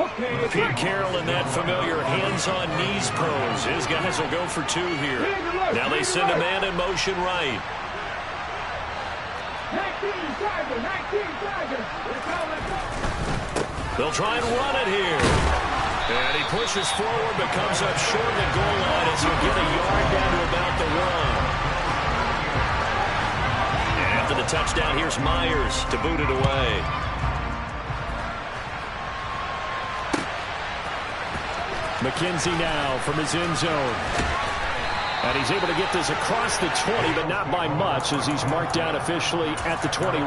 Pete Carroll in that familiar hands-on knees pose. His guys will go for 2 here. Now they send a man in motion right. They'll try and run it here. And he pushes forward but comes up short of the goal line as he'll get a yard down to about the 1. And after the touchdown, here's Myers to boot it away. McKenzie now from his end zone. And he's able to get this across the 20, but not by much as he's marked down officially at the 21.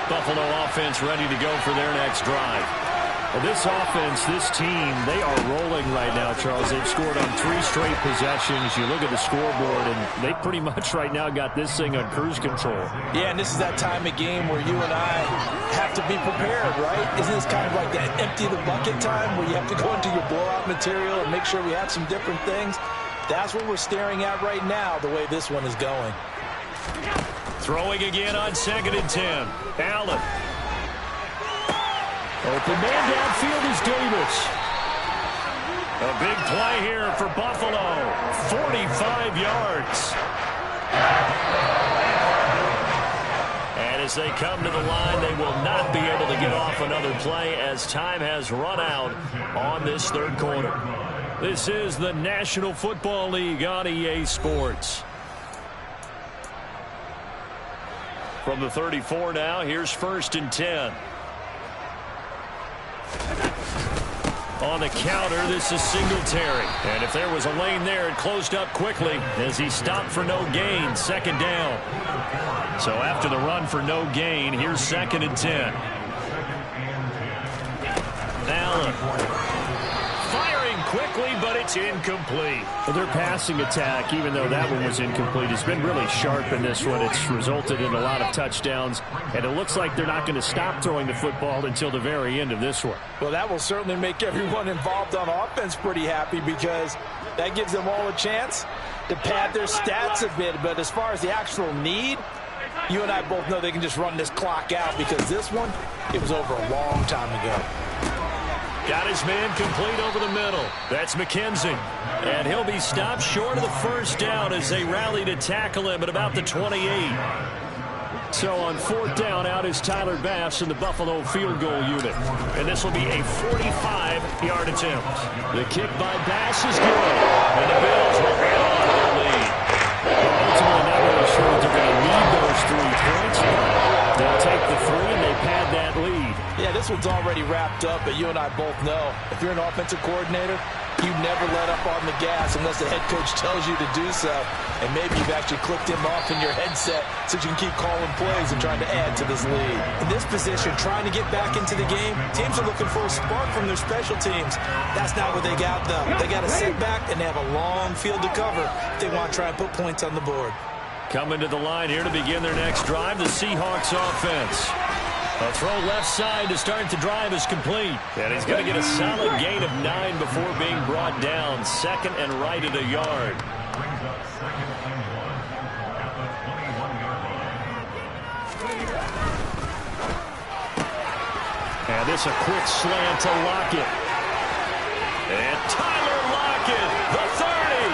Buffalo offense ready to go for their next drive. Well, this offense, this team, they are rolling right now, Charles. They've scored on 3 straight possessions. You look at the scoreboard, and they pretty much right now got this thing on cruise control. Yeah, and this is that time of game where you and I have to be prepared, right? Isn't this kind of like that empty the bucket time where you have to go into your blowout material and make sure we have some different things? That's what we're staring at right now, the way this one is going. Throwing again on 2nd and 10. Allen. Open man downfield is Davis. A big play here for Buffalo. 45 yards. And as they come to the line, they will not be able to get off another play as time has run out on this third quarter. This is the National Football League on EA Sports. From the 34 now, here's 1st and 10. On the counter, this is Singletary. And if there was a lane there, it closed up quickly as he stopped for no gain. 2nd down. So after the run for no gain, here's 2nd and 10. Allen. Firing quickly, but it's incomplete. Well, their passing attack, even though that one was incomplete, has been really sharp in this one. It's resulted in a lot of touchdowns, and it looks like they're not going to stop throwing the football until the very end of this one. Well, that will certainly make everyone involved on offense pretty happy because that gives them all a chance to pad their stats a bit. But as far as the actual need, you and I both know they can just run this clock out because this one, it was over a long time ago. Got his man complete over the middle. That's McKenzie. And he'll be stopped short of the 1st down as they rally to tackle him at about the 28. So on 4th down, out is Tyler Bass in the Buffalo field goal unit. And this will be a 45-yard attempt. The kick by Bass is good. And the Bills will get on to the lead. Ultimately, not really sure that they're going to need those 3 points. They'll take the 3 and they pad that lead. Yeah, this one's already wrapped up, but you and I both know if you're an offensive coordinator, you never let up on the gas unless the head coach tells you to do so. And maybe you've actually clicked him off in your headset so you can keep calling plays and trying to add to this lead. In this position, trying to get back into the game, teams are looking for a spark from their special teams. That's not what they got, though. They got a setback, and they have a long field to cover if they want to try and put points on the board. Coming to the line here to begin their next drive, the Seahawks offense. A throw left side to start the drive is complete. And he's going to get a solid gain of 9 before being brought down. 2nd and right at a yard. And this a quick slant to Lockett. And Tyler Lockett, the 30,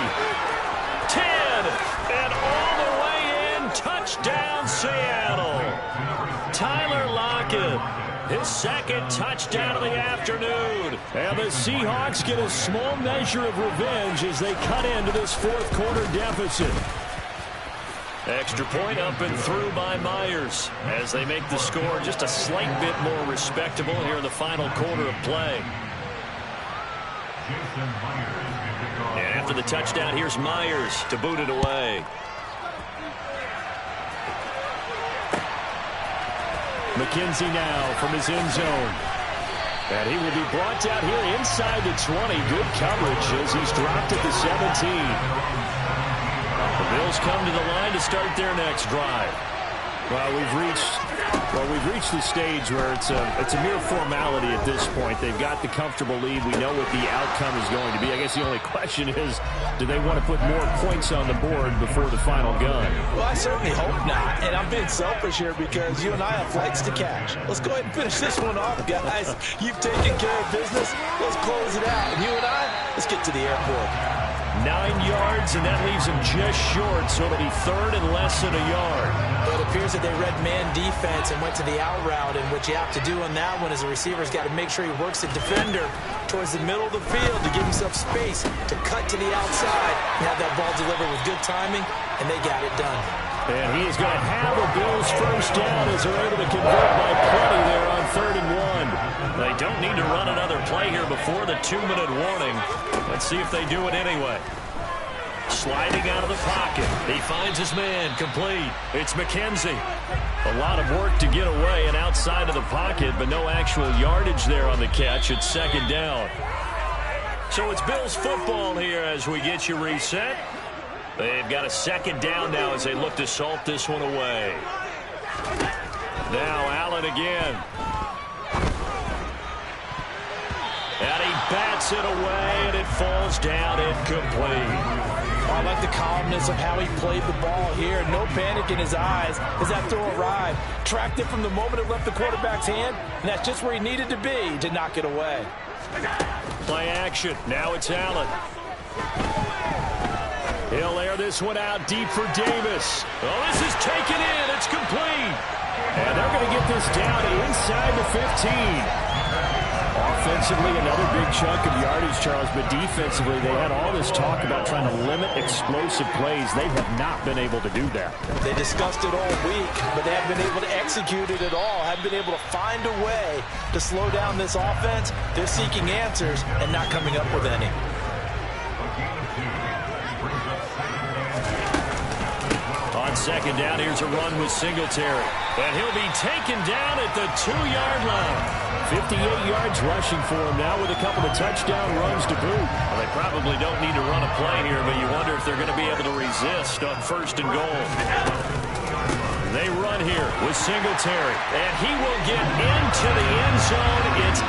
10, and all the way in. Touchdown, Seattle. Tyler Lockett, his 2nd touchdown of the afternoon. And the Seahawks get a small measure of revenge as they cut into this 4th quarter deficit. Extra point up and through by Myers as they make the score just a slight bit more respectable here in the final quarter of play. And after the touchdown, here's Myers to boot it away. McKenzie now from his end zone. And he will be brought down here inside the 20. Good coverage as he's dropped at the 17. The Bills come to the line to start their next drive. Well, we've reached the stage where it's a mere formality at this point. They've got the comfortable lead. We know what the outcome is going to be. I guess the only question is, do they want to put more points on the board before the final gun? Well, I certainly hope not. And I'm being selfish here because you and I have flights to catch. Let's go ahead and finish this one off, guys. You've taken care of business. Let's close it out. And you and I, let's get to the airport. 9 yards, and that leaves him just short, so it'll be 3rd and less than a yard. But it appears that they read man defense and went to the out route, and what you have to do on that one is the receiver's got to make sure he works the defender towards the middle of the field to give himself space to cut to the outside and have that ball delivered with good timing, and they got it done. And he is going to have a Bills 1st down as they're able to convert by plenty there on 3rd and 1. They don't need to run another play here before the 2-minute warning. Let's see if they do it anyway. Sliding out of the pocket. He finds his man complete. It's McKenzie. A lot of work to get away and outside of the pocket, but no actual yardage there on the catch. It's 2nd down. So it's Bills football here as we get you reset. They've got a 2nd down now as they look to salt this one away. Now Allen again. And he bats it away, and it falls down incomplete. I like the calmness of how he played the ball here. No panic in his eyes as that throw arrived. Tracked it from the moment it left the quarterback's hand, and that's just where he needed to be to knock it away. Play action. Now it's Allen. He'll air this one out deep for Davis. Oh, this is taken in. It's complete. And they're going to get this down inside the 15. Offensively, another big chunk of yardage, Charles, but defensively, they had all this talk about trying to limit explosive plays. They have not been able to do that. They discussed it all week, but they haven't been able to execute it at all, haven't been able to find a way to slow down this offense. They're seeking answers and not coming up with any. On second down, here's a run with Singletary. And he'll be taken down at the 2-yard line. 58 yards rushing for him now with a couple of touchdown runs to boot. Well, they probably don't need to run a play here, but you wonder if they're going to be able to resist on 1st and goal. They run here with Singletary, and he will get into the end zone. It's